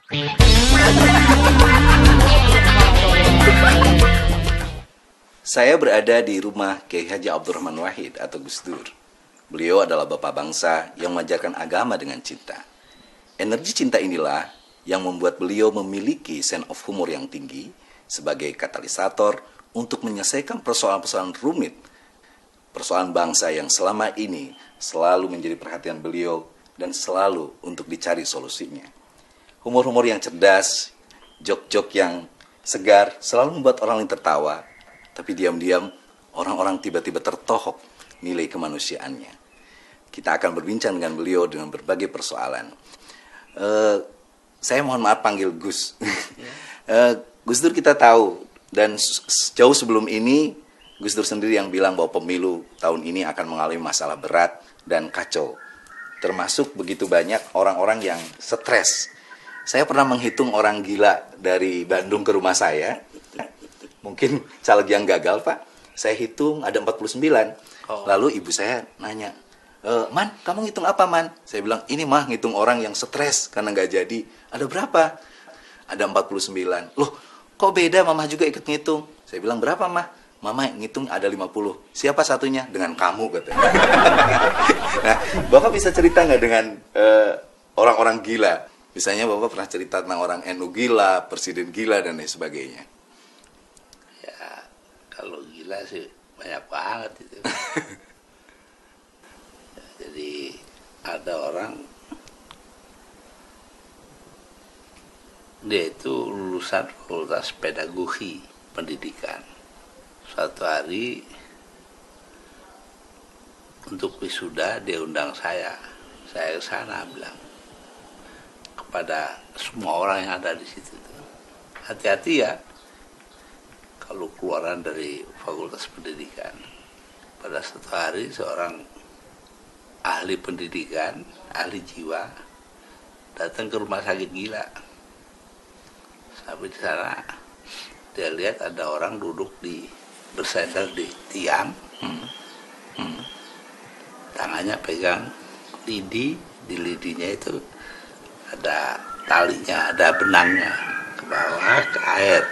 Saya berada di rumah Kiai Haji Abdurrahman Wahid atau Gus Dur. Beliau adalah bapak bangsa yang mengajarkan agama dengan cinta. Energi cinta inilah yang membuat beliau memiliki sense of humor yang tinggi sebagai katalisator untuk menyelesaikan persoalan-persoalan rumit, persoalan bangsa yang selama ini selalu menjadi perhatian beliau dan selalu untuk dicari solusinya. Humor-humor yang cerdas, jok-jok yang segar selalu membuat orang lain tertawa, tapi diam-diam orang-orang tiba-tiba tertohok nilai kemanusiaannya. Kita akan berbincang dengan beliau dengan berbagai persoalan. Saya mohon maaf panggil Gus. Gus Dur kita tahu, dan jauh sebelum ini Gus Dur sendiri yang bilang bahwa pemilu tahun ini akan mengalami masalah berat dan kacau. Termasuk begitu banyak orang-orang yang stres. Saya pernah menghitung orang gila dari Bandung ke rumah saya. Mungkin caleg yang gagal, Pak. Saya hitung ada 49. Lalu ibu saya nanya, Man, kamu ngitung apa, Man? Saya bilang, ini mah ngitung orang yang stres karena nggak jadi. Ada berapa? Ada 49. Loh, kok beda? Mama juga ikut ngitung. Saya bilang, berapa, Mah? Mama ngitung ada 50. Siapa satunya? Dengan kamu, katanya. Nah, Bapak bisa cerita nggak dengan orang-orang gila? Misalnya Bapak pernah cerita tentang orang NU gila, presiden gila, dan lain sebagainya. Kalau gila sih banyak banget itu. Jadi ada orang, dia itu lulusan fakultas pedagogi pendidikan. Suatu hari untuk wisuda dia undang saya ke sana, bilang kepada semua orang yang ada di situ, hati-hati ya kalau keluaran dari fakultas pendidikan. Pada suatu hari seorang ahli pendidikan, ahli jiwa, datang ke rumah sakit gila. Sampai di sana, dia lihat ada orang duduk bersandar di tiang, tangannya pegang lidi, di lidinya itu ada talinya, ada benangnya, ke bawah ke air.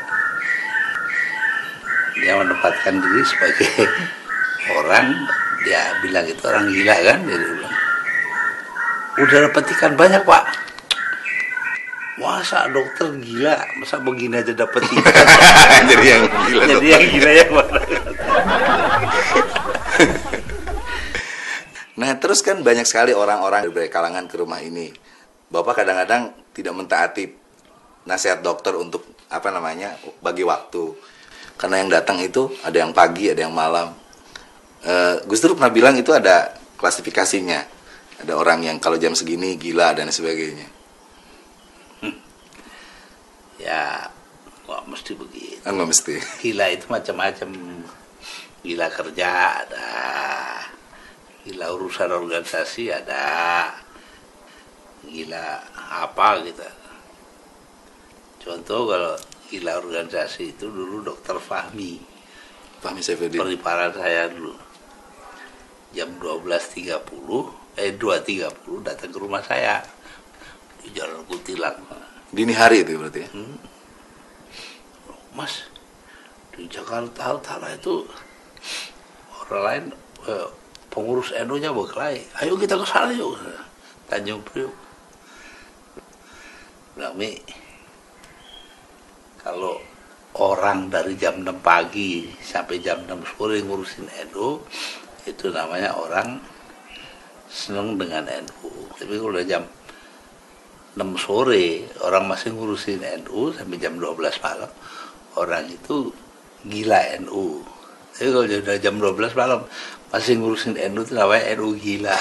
Dia menempatkan diri sebagai orang, dia bilang itu orang gila kan, dia bilang, udah dapat ikan banyak, Pak. Masa dokter gila, masa begini aja dapat ikan. Jadi yang gila. Jadi yang gila ya, Pak. Nah, terus kan banyak sekali orang-orang dari kalangan ke rumah ini. Bapak kadang-kadang tidak mentaati nasihat dokter untuk bagi waktu. Karena yang datang itu ada yang pagi, ada yang malam. Gus Dur pernah bilang itu ada klasifikasinya. Ada orang yang kalau jam segini gila dan sebagainya. Ya, kok mesti begitu. Nggak mesti. Gila itu macam-macam. Gila kerja ada, gila urusan organisasi ada, gila apa gitu. Contoh kalau gila organisasi itu dulu Dr. Fahmi Saifuddin. Periparan saya dulu. Jam 2.30 datang ke rumah saya di Jalan Kutilang. Dini hari itu berarti ya? Mas, di Jakarta Utara itu orang lain pengurus NU-nya berkelahi. Ayo kita ke sana yuk. Tanjung Priok. Bilang, Mi, kalau orang dari jam 6 pagi sampai jam 6 sore ngurusin NU, itu namanya orang senang dengan NU. Tapi kalau udah jam 6 sore orang masih ngurusin NU sampai jam 12 malam, orang itu gila NU. Tapi kalau udah jam 12 malam masih ngurusin NU itu namanya NU gila.